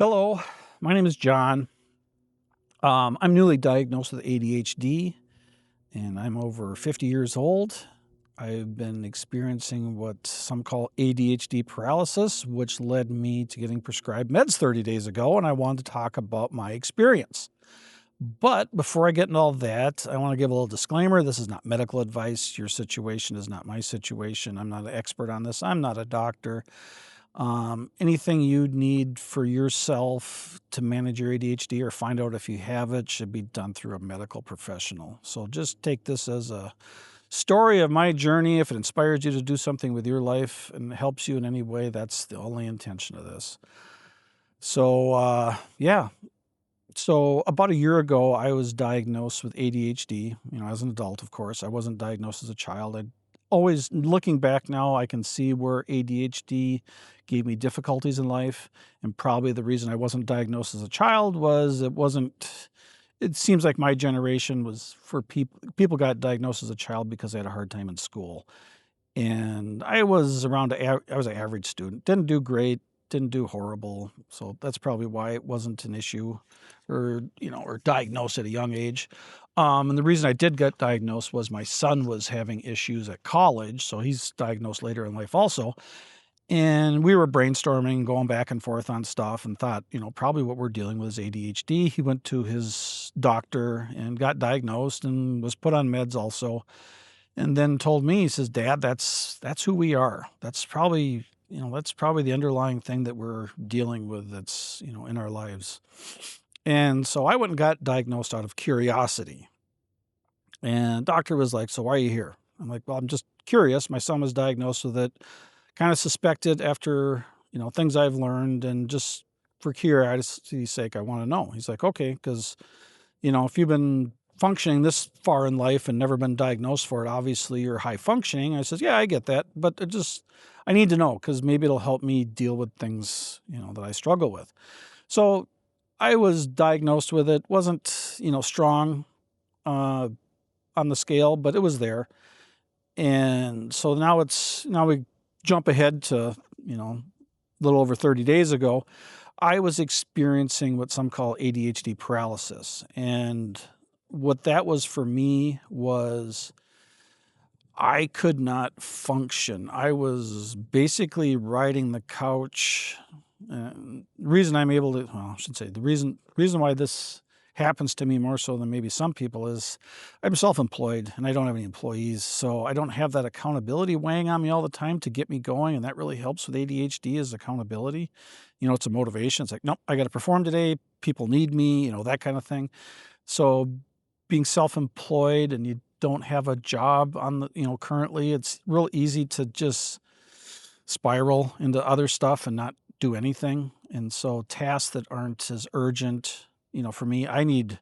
Hello, my name is John. I'm newly diagnosed with ADHD and I'm over 50 years old. I've been experiencing what some call ADHD paralysis, which led me to getting prescribed meds 30 days ago. And I wanted to talk about my experience. But before I get into all that, I want to give a little disclaimer. This is not medical advice. Your situation is not my situation. I'm not an expert on this. I'm not a doctor. Anything you need for yourself to manage your ADHD or find out if you have it should be done through a medical professional. So just take this as a story of my journey. If it inspires you to do something with your life and helps you in any way, that's the only intention of this. Yeah. So about a year ago, I was diagnosed with ADHD, as an adult, of course. I wasn't diagnosed as a child. I always looking back now, I can see where ADHD gave me difficulties in life. And probably the reason I wasn't diagnosed as a child was it seems like my generation was for people got diagnosed as a child because they had a hard time in school. And I was I was an average student, didn't do great, didn't do horrible. So that's probably why it wasn't an issue or diagnosed at a young age. And the reason I did get diagnosed was my son was having issues at college. So he's diagnosed later in life also. And we were brainstorming, going back and forth on stuff and thought, probably what we're dealing with is ADHD. He went to his doctor and got diagnosed and was put on meds also. And then told me, he says, "Dad, that's who we are. That's probably the underlying thing that we're dealing with that's, in our lives." And so I went and got diagnosed out of curiosity. And doctor was like, "So why are you here?" I'm like, "Well, I'm just curious. My son was diagnosed with it. Kind of suspected after, things I've learned and just for curiosity's sake, I want to know." He's like, "Okay, because if you've been functioning this far in life and never been diagnosed for it, obviously you're high functioning." I says, "Yeah, I get that, but I need to know because maybe it'll help me deal with things, that I struggle with." So I was diagnosed with it. Wasn't, strong uh, on the scale, but it was there. And so now we jump ahead to, a little over 30 days ago. I was experiencing what some call ADHD paralysis. And what that was for me was I could not function. I was basically riding the couch. Reason I'm able to, well, I should say the reason why this happens to me more so than maybe some people is I'm self-employed and I don't have any employees. So I don't have that accountability weighing on me all the time to get me going. And that really helps with ADHD is accountability. It's a motivation. It's like, nope, I got to perform today. People need me, that kind of thing. So being self-employed and you don't have a job on the, currently, it's real easy to just spiral into other stuff and not do anything. And so tasks that aren't as urgent, for me, I need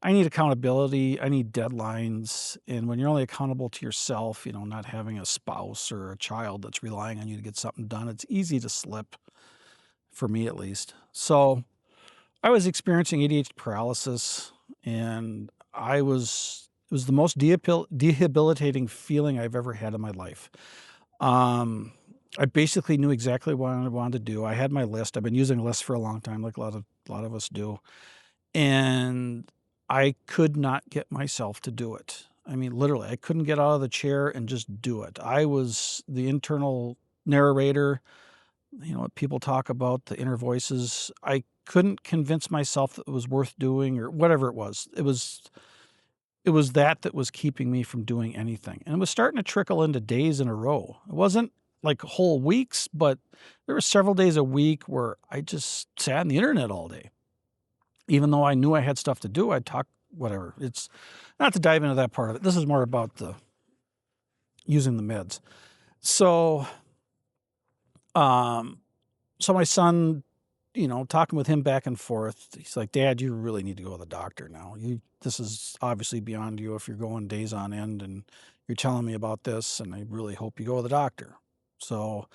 accountability. I need deadlines. And when you're only accountable to yourself, not having a spouse or a child that's relying on you to get something done, it's easy to slip, for me at least. So I was experiencing ADHD paralysis and it was the most debilitating feeling I've ever had in my life. I basically knew exactly what I wanted to do. I had my list. I've been using lists for a long time, like a lot of us do. And I could not get myself to do it. I mean, literally, I couldn't get out of the chair and just do it. I was the internal narrator, what people talk about, the inner voices. I couldn't convince myself that it was worth doing or whatever it was. It was that was keeping me from doing anything. And it was starting to trickle into days in a row. It wasn't like whole weeks, but there were several days a week where I just sat on the internet all day. Even though I knew I had stuff to do, I'd talk whatever. It's not to dive into that part of it. This is more about the using the meds. So, um, so my son, talking with him back and forth, he's like, "Dad, you really need to go to the doctor now. This is obviously beyond you if you're going days on end and you're telling me about this, and I really hope you go to the doctor." So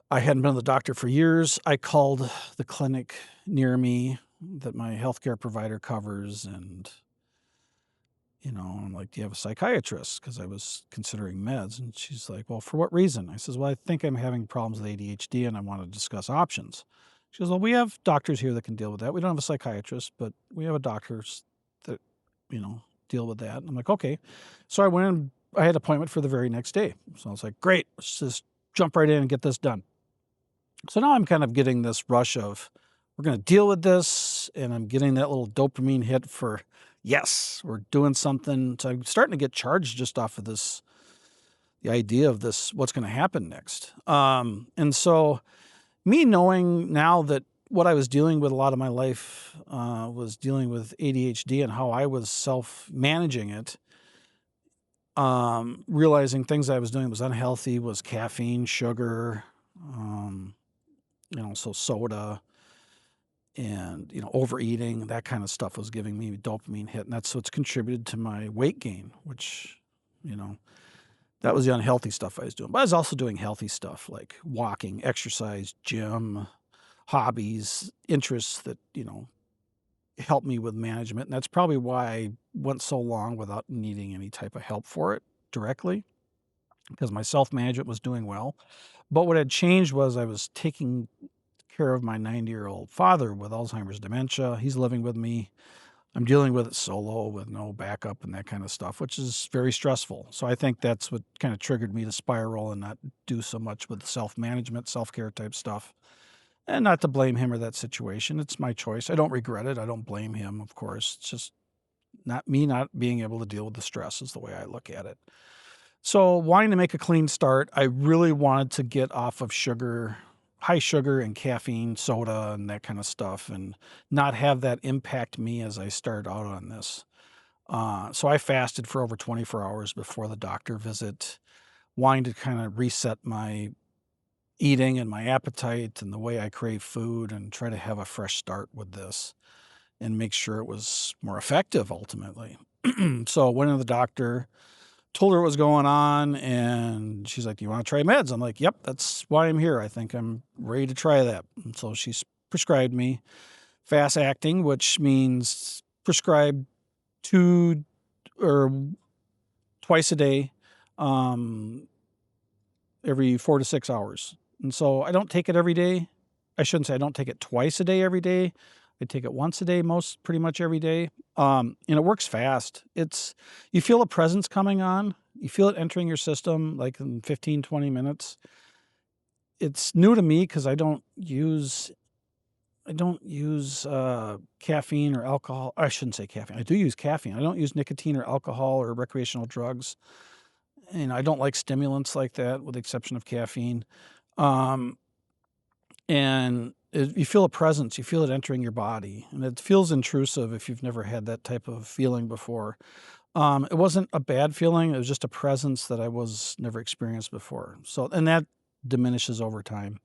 I hadn't been to the doctor for years. I called the clinic near me that my healthcare provider covers and, I'm like, "Do you have a psychiatrist?" Because I was considering meds. And she's like, "Well, for what reason?" I says, "Well, I think I'm having problems with ADHD and I want to discuss options." She goes, "Well, we have doctors here that can deal with that. We don't have a psychiatrist, but we have a doctors that, you know, deal with that." I'm like, "Okay." So I went and I had an appointment for the very next day. So I was like, "Great, let's just jump right in and get this done." So now I'm kind of getting this rush of, we're going to deal with this. And I'm getting that little dopamine hit for, yes, we're doing something. So I'm starting to get charged just off of this, the idea of this, what's going to happen next. And so me knowing now that what I was dealing with a lot of my life was dealing with ADHD and how I was self managing it, realizing things I was doing was unhealthy, was caffeine, sugar, um, so soda and, overeating, that kind of stuff was giving me a dopamine hit. And that's what's contributed to my weight gain, which, you know, that was the unhealthy stuff I was doing. But I was also doing healthy stuff like walking, exercise, gym, hobbies, interests that, helped me with management. And that's probably why I went so long without needing any type of help for it directly, because my self management was doing well. But what had changed was I was taking care of my 90-year-old father with Alzheimer's dementia. He's living with me. I'm dealing with it solo with no backup and that kind of stuff, which is very stressful. So I think that's what kind of triggered me to spiral and not do so much with self-management, self-care type stuff. And not to blame him or that situation. It's my choice. I don't regret it. I don't blame him, of course. It's just not being able to deal with the stress is the way I look at it. So wanting to make a clean start, I really wanted to get off of sugar, high sugar and caffeine, soda and that kind of stuff, and not have that impact me as I start out on this. So I fasted for over 24 hours before the doctor visit, wanting to kind of reset my eating and my appetite and the way I crave food and try to have a fresh start with this and make sure it was more effective ultimately. So went to the doctor, told her what was going on, and she's like, "Do you want to try meds?" I'm like, "Yep, that's why I'm here. I think I'm ready to try that." And so she's prescribed me fast acting, which means prescribed 2 or twice a day, um, every 4 to 6 hours. And so I don't take it every day. I shouldn't say I don't take it twice a day every day. I take it once a day pretty much every day. And it works fast. You feel a presence coming on. You feel it entering your system like in 15, 20 minutes. It's new to me because I don't use caffeine or alcohol. I shouldn't say caffeine. I do use caffeine. I don't use nicotine or alcohol or recreational drugs. And I don't like stimulants like that, with the exception of caffeine. Um, you feel a presence. You feel it entering your body, and it feels intrusive if you've never had that type of feeling before. It wasn't a bad feeling. It was just a presence that I was never experienced before. So, and that diminishes over time.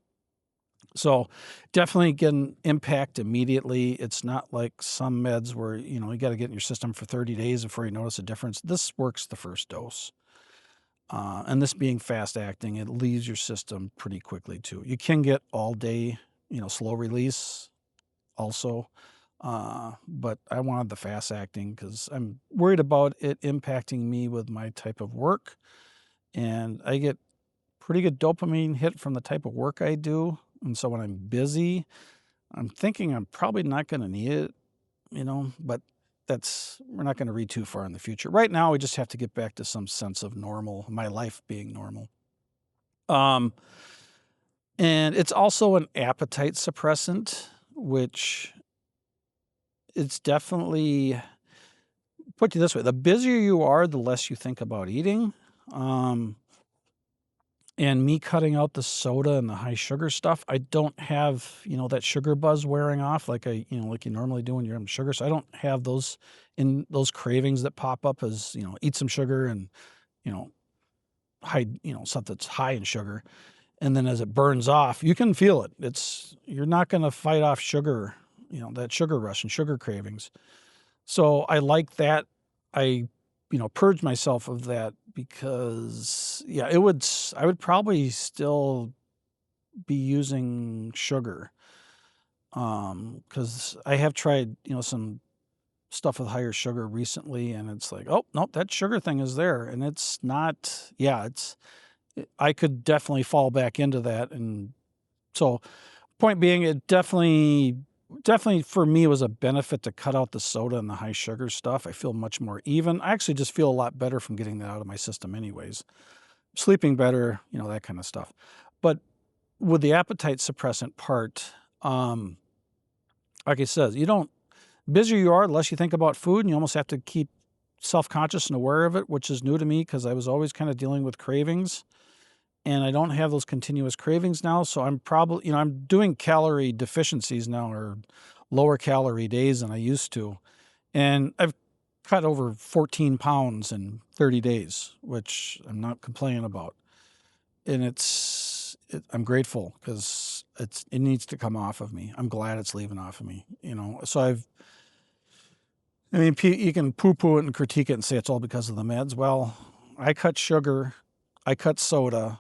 So definitely get an impact immediately. It's not like some meds where, you got to get in your system for 30 days before you notice a difference. This works the first dose. And this being fast acting, it leaves your system pretty quickly too. You can get all day, slow release also. But I wanted the fast acting because I'm worried about it impacting me with my type of work. And I get pretty good dopamine hit from the type of work I do. And so when I'm busy, I'm thinking I'm probably not going to need it, but we're not going to read too far in the future. Right now, we just have to get back to some sense of normal, my life being normal. Um, and it's also an appetite suppressant, which it's definitely, put you this way, the busier you are, the less you think about eating. Um, And me cutting out the soda and the high sugar stuff, I don't have, that sugar buzz wearing off like you normally do when you're on sugar. So I don't have those cravings that pop up as, eat some sugar and, you know, stuff that's high in sugar. And then as it burns off, you can feel it. You're not going to fight off sugar, that sugar rush and sugar cravings. So I like that. I, purge myself of that because, yeah, I would probably still be using sugar. Because I have tried, some stuff with higher sugar recently, and it's like, oh, nope, that sugar thing is there. And it's not, yeah, I could definitely fall back into that. And so Point being, it definitely for me was a benefit to cut out the soda and the high sugar stuff. I feel much more even. I actually just feel a lot better from getting that out of my system anyways. Sleeping better, that kind of stuff. But with the appetite suppressant part, um, like I said, you don't busier you are, the less you think about food, and you almost have to keep self-conscious and aware of it, which is new to me because I was always kind of dealing with cravings, and I don't have those continuous cravings now. So I'm probably, I'm doing calorie deficiencies now or lower calorie days than I used to. And I've cut over 14 pounds in 30 days, which I'm not complaining about. And I'm grateful because it needs to come off of me. I'm glad it's leaving off of me, So you can poo-poo it and critique it and say it's all because of the meds. Well, I cut sugar, I cut soda,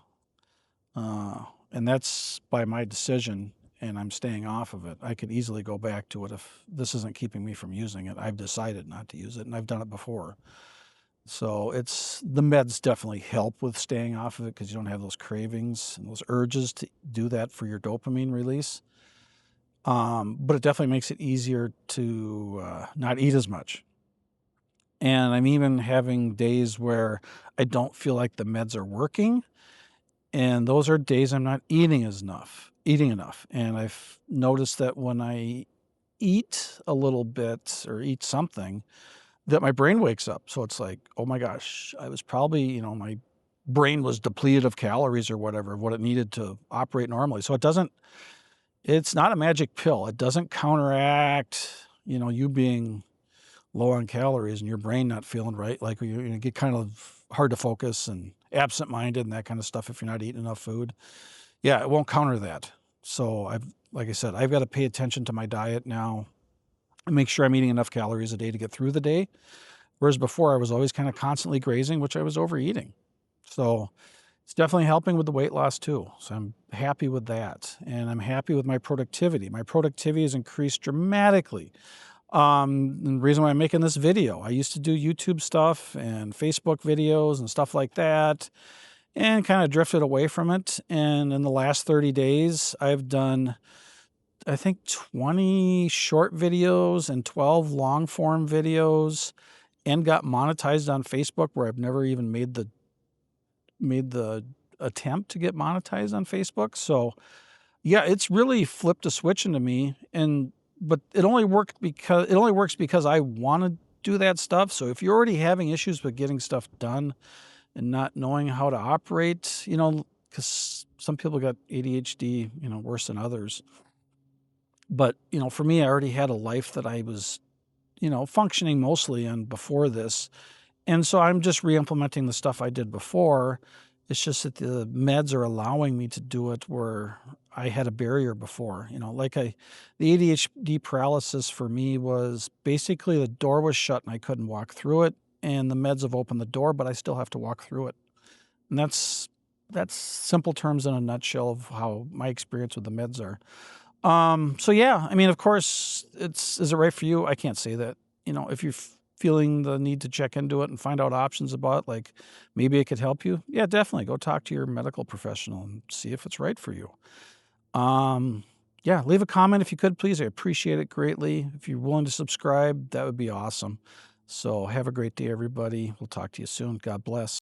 and that's by my decision, and I'm staying off of it. I could easily go back to it if this isn't keeping me from using it. I've decided not to use it, and I've done it before. So the meds definitely help with staying off of it because you don't have those cravings and those urges to do that for your dopamine release. But it definitely makes it easier to not eat as much. And I'm even having days where I don't feel like the meds are working. And those are days I'm not eating enough. And I've noticed that when I eat a little bit or eat something, that my brain wakes up. So it's like, oh my gosh, I was probably, my brain was depleted of calories or whatever, what it needed to operate normally. So it's not a magic pill. It doesn't counteract, you being low on calories and your brain not feeling right. Like you get kind of hard to focus and absent-minded and that kind of stuff if you're not eating enough food. Yeah, it won't counter that. So like I said, I've got to pay attention to my diet now and make sure I'm eating enough calories a day to get through the day. Whereas before I was always kind of constantly grazing, which I was overeating. So it's definitely helping with the weight loss too. So I'm happy with that. And I'm happy with my productivity. My productivity has increased dramatically. And the reason why I'm making this video, I used to do YouTube stuff and Facebook videos and stuff like that and kind of drifted away from it. And in the last 30 days, I've done, I think, 20 short videos and 12 long form videos and got monetized on Facebook where I've never even made the attempt to get monetized on Facebook. So yeah, it's really flipped a switch into me. But it only works because I want to do that stuff. So if you're already having issues with getting stuff done and not knowing how to operate, because some people got ADHD, worse than others. But, for me, I already had a life that I was, functioning mostly in before this. And so I'm just re-implementing the stuff I did before. It's just that the meds are allowing me to do it where I had a barrier before. The ADHD paralysis for me was basically the door was shut and I couldn't walk through it. And the meds have opened the door, but I still have to walk through it. And that's simple terms in a nutshell of how my experience with the meds are. So yeah, of course, is it right for you? I can't say that. If you're feeling the need to check into it and find out options about, like, maybe it could help you, yeah, definitely go talk to your medical professional and see if it's right for you. Yeah, leave a comment if you could, please. I appreciate it greatly. If you're willing to subscribe, that would be awesome. So have a great day, everybody. We'll talk to you soon. God bless.